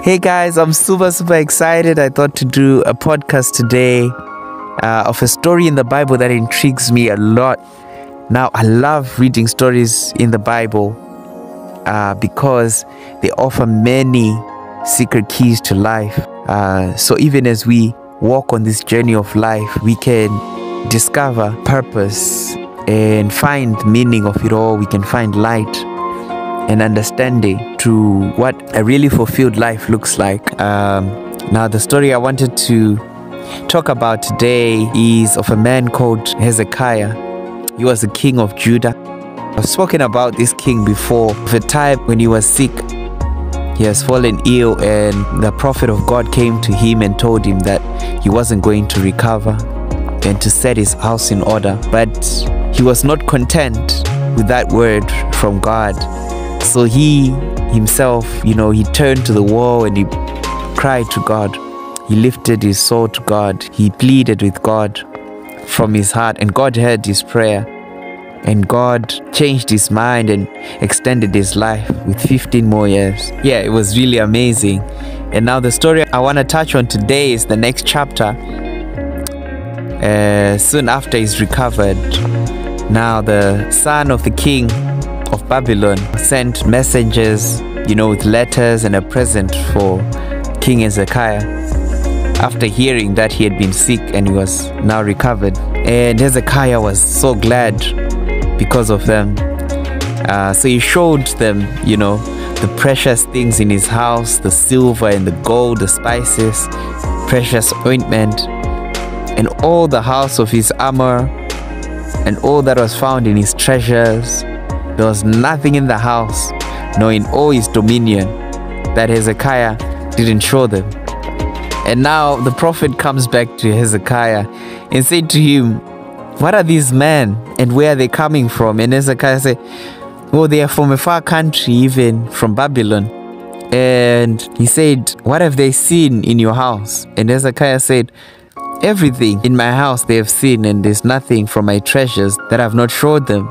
Hey guys, I'm super excited. I thought to do a podcast today of a story in the Bible that intrigues me a lot. Now, I love reading stories in the Bible because they offer many secret keys to life. So even as we walk on this journey of life, we can discover purpose and find meaning of it all. We can find light and understanding to what a really fulfilled life looks like. Now, the story I wanted to talk about today is of a man called Hezekiah. He was the king of Judah. I've spoken about this king before, of a time when he was sick. He has fallen ill, and the prophet of God came to him and told him that he wasn't going to recover and to set his house in order. But he was not content with that word from God. So he himself, he turned to the wall and he cried to God. He lifted his soul to God. He pleaded with God from his heart, and God heard his prayer. And God changed his mind and extended his life with 15 more years. Yeah, it was really amazing. And now the story I want to touch on today is the next chapter. Soon after he's recovered, now the son of the king of Babylon sent messengers, with letters and a present for King Hezekiah, after hearing that he had been sick and he was now recovered. And Hezekiah was so glad because of them. So he showed them, the precious things in his house, the silver and the gold, the spices, precious ointment, and all the house of his armor, and all that was found in his treasures. There was nothing in the house, nor in all his dominion, that Hezekiah didn't show them. And now the prophet comes back to Hezekiah and said to him, "What are these men, and where are they coming from?" And Hezekiah said, "Oh, they are from a far country, even from Babylon." And he said, "What have they seen in your house?" And Hezekiah said, "Everything in my house they have seen, and there's nothing from my treasures that I've not showed them."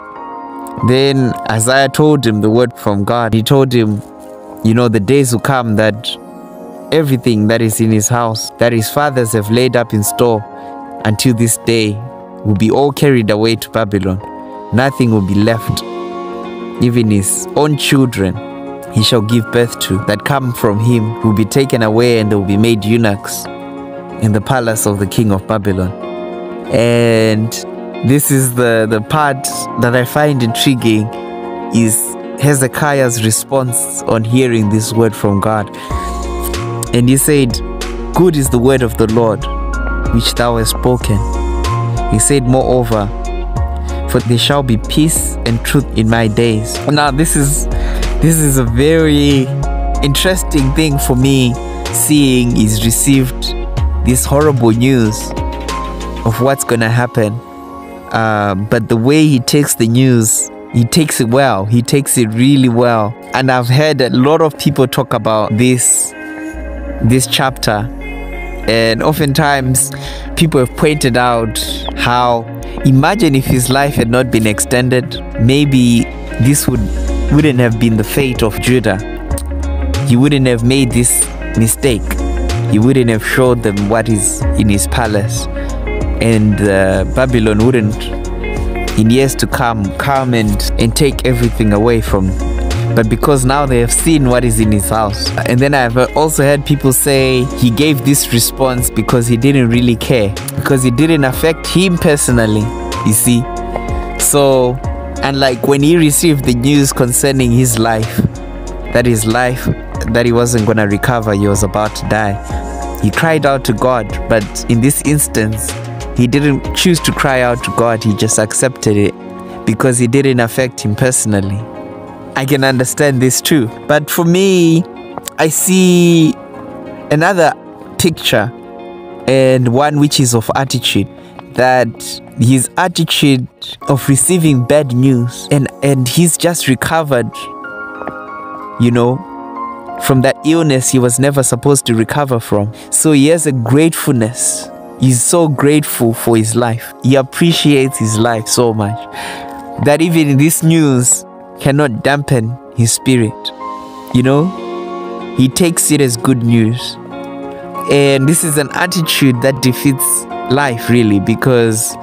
Then Isaiah told him the word from God. He told him, the days will come that everything that is in his house, that his fathers have laid up in store until this day, will be all carried away to Babylon. Nothing will be left. Even his own children he shall give birth to, that come from him, will be taken away, and they will be made eunuchs in the palace of the king of Babylon. And this is the part that I find intriguing, is Hezekiah's response on hearing this word from God. And he said, "Good is the word of the Lord, which thou hast spoken." He said, "Moreover, for there shall be peace and truth in my days." Now this is a very interesting thing for me, seeing he's received this horrible news of what's gonna happen. But the way he takes the news, he takes it well. He takes it really well. And I've heard a lot of people talk about this chapter. And oftentimes, people have pointed out how, imagine if his life had not been extended, maybe this wouldn't have been the fate of Judah. He wouldn't have made this mistake. He wouldn't have showed them what is in his palace. And Babylon wouldn't, in years to come and take everything away from him. But because now they have seen what is in his house. And then I've also heard people say he gave this response because he didn't really care, because it didn't affect him personally, you see. So, and like when he received the news concerning his life, that he wasn't going to recover, he was about to die, he cried out to God. But in this instance, he didn't choose to cry out to God, he just accepted it because it didn't affect him personally. I can understand this too. But for me, I see another picture, and one which is of attitude, that his attitude of receiving bad news, and he's just recovered, from that illness he was never supposed to recover from. So he has a gratefulness. He's so grateful for his life. He appreciates his life so much that even this news cannot dampen his spirit. he takes it as good news. And this is an attitude that defeats life, really, because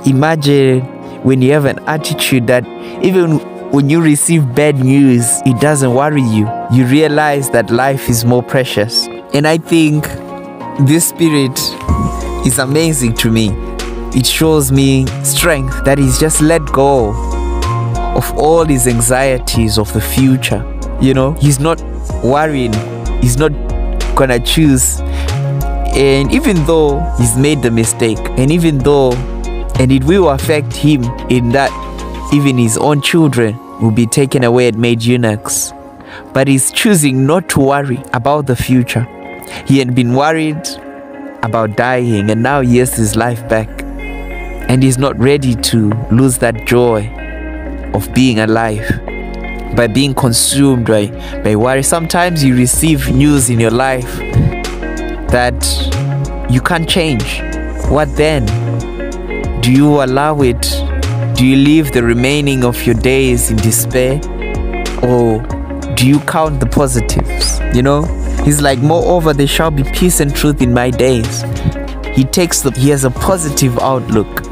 imagine when you have an attitude that even when you receive bad news, it doesn't worry you. You realize that life is more precious. And I think this spirit is amazing to me. It shows me strength, that he's just let go of all his anxieties of the future. You know, he's not worrying. He's not gonna choose. And even though he's made the mistake, and even though, and it will affect him in that even his own children will be taken away and made eunuchs, but he's choosing not to worry about the future. He had been worried about dying, and now he has his life back, and he's not ready to lose that joy of being alive by being consumed by worry. Sometimes you receive news in your life that you can't change. What then? Do you allow it? Do you live the remaining of your days in despair? Or do you count the positives? You know, he's like, moreover, there shall be peace and truth in my days. He has a positive outlook.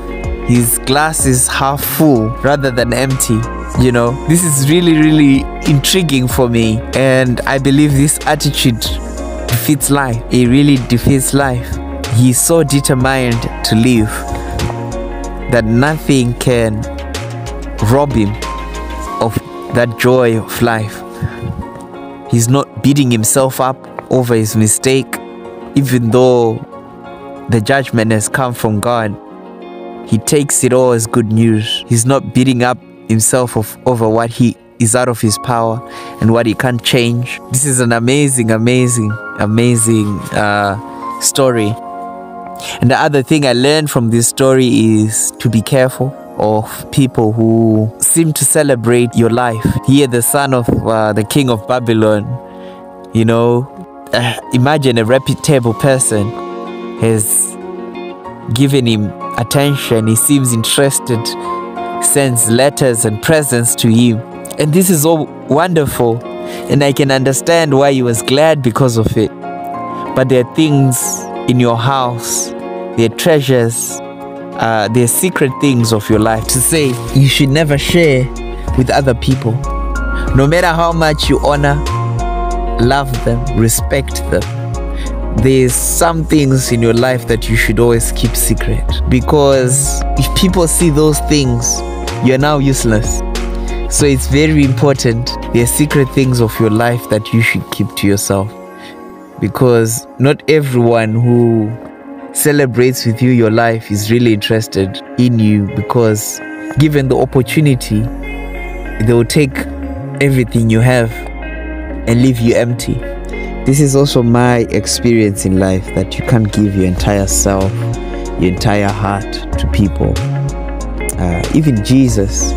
His glass is half full rather than empty. You know, this is really, really intriguing for me. And I believe this attitude defeats life. It really defeats life. He's so determined to live that nothing can rob him of that joy of life. He's not beating himself up over his mistake, even though the judgment has come from God. He takes it all as good news. He's not beating up himself over what he is out of his power and what he can't change. This is an amazing, amazing, amazing story. And the other thing I learned from this story is to be careful of people who seem to celebrate your life. Here, the son of the king of Babylon, you know, imagine a reputable person has given him attention. He seems interested, sends letters and presents to him. And this is all wonderful. And I can understand why he was glad because of it. But there are things in your house, there are treasures, there are secret things of your life to say you should never share with other people. No matter how much you honor, love them, respect them, there's some things in your life that you should always keep secret, because if people see those things, you're now useless. So it's very important. There are secret things of your life that you should keep to yourself, because not everyone who celebrates with you your life is really interested in you, because given the opportunity, they will take everything you have and leave you empty. This is also my experience in life, that you can't give your entire self, your entire heart to people. Even Jesus,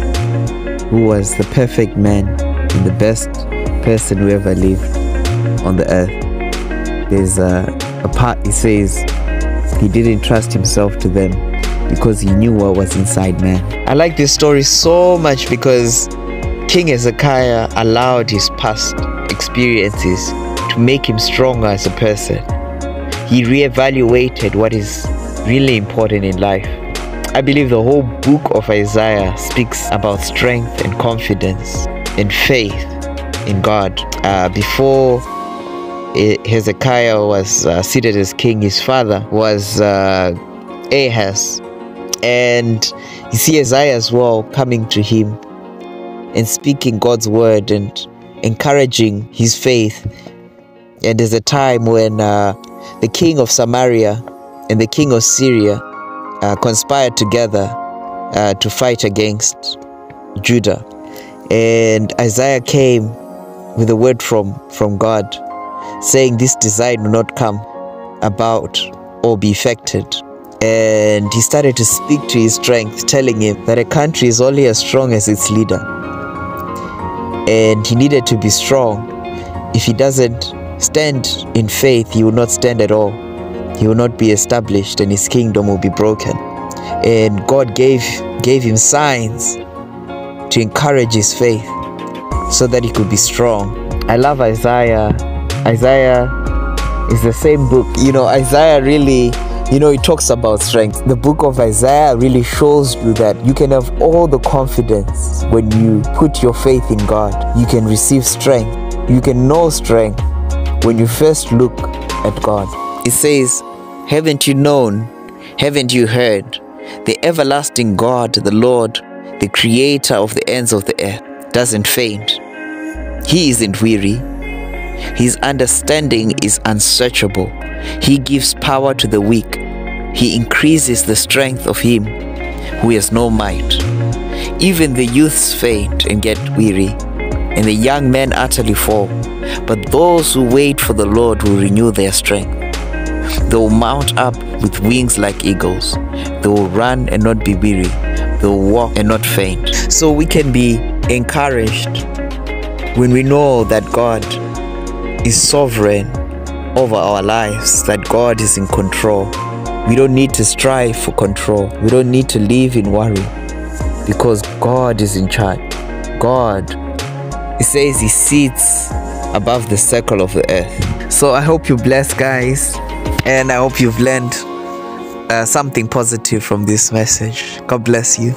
who was the perfect man and the best person who ever lived on the earth, there's a part he says he didn't trust himself to them because he knew what was inside man. I like this story so much because King Hezekiah allowed his past experiences to make him stronger as a person. He reevaluated what is really important in life. I believe the whole book of Isaiah speaks about strength and confidence and faith in God. Before Hezekiah was seated as king, his father was Ahaz. And you see Isaiah as well coming to him and speaking God's word and encouraging his faith. And there's a time when the king of Samaria and the king of Syria conspired together to fight against Judah. And Isaiah came with a word from God, saying this design will not come about or be effected. And he started to speak to his strength, telling him that a country is only as strong as its leader. And he needed to be strong. If he doesn't stand in faith, he will not stand at all. He will not be established, and his kingdom will be broken. And God gave him signs to encourage his faith so that he could be strong. I love Isaiah Isaiah is the same book. Isaiah really, it talks about strength. The book of Isaiah really shows you that you can have all the confidence when you put your faith in God. You can receive strength. You can know strength when you first look at God. It says, haven't you known? Haven't you heard? The everlasting God, the Lord, the creator of the ends of the earth, doesn't faint. He isn't weary. His understanding is unsearchable. He gives power to the weak. He increases the strength of him who has no might. Even the youths faint and get weary, and the young men utterly fall. But those who wait for the Lord will renew their strength. They will mount up with wings like eagles. They will run and not be weary. They will walk and not faint. So we can be encouraged when we know that God is sovereign over our lives, that God is in control. We don't need to strive for control. We don't need to live in worry, because God is in charge. God, it says he sits above the circle of the earth. So I hope you're blessed, guys, and I hope you've learned something positive from this message. God bless you.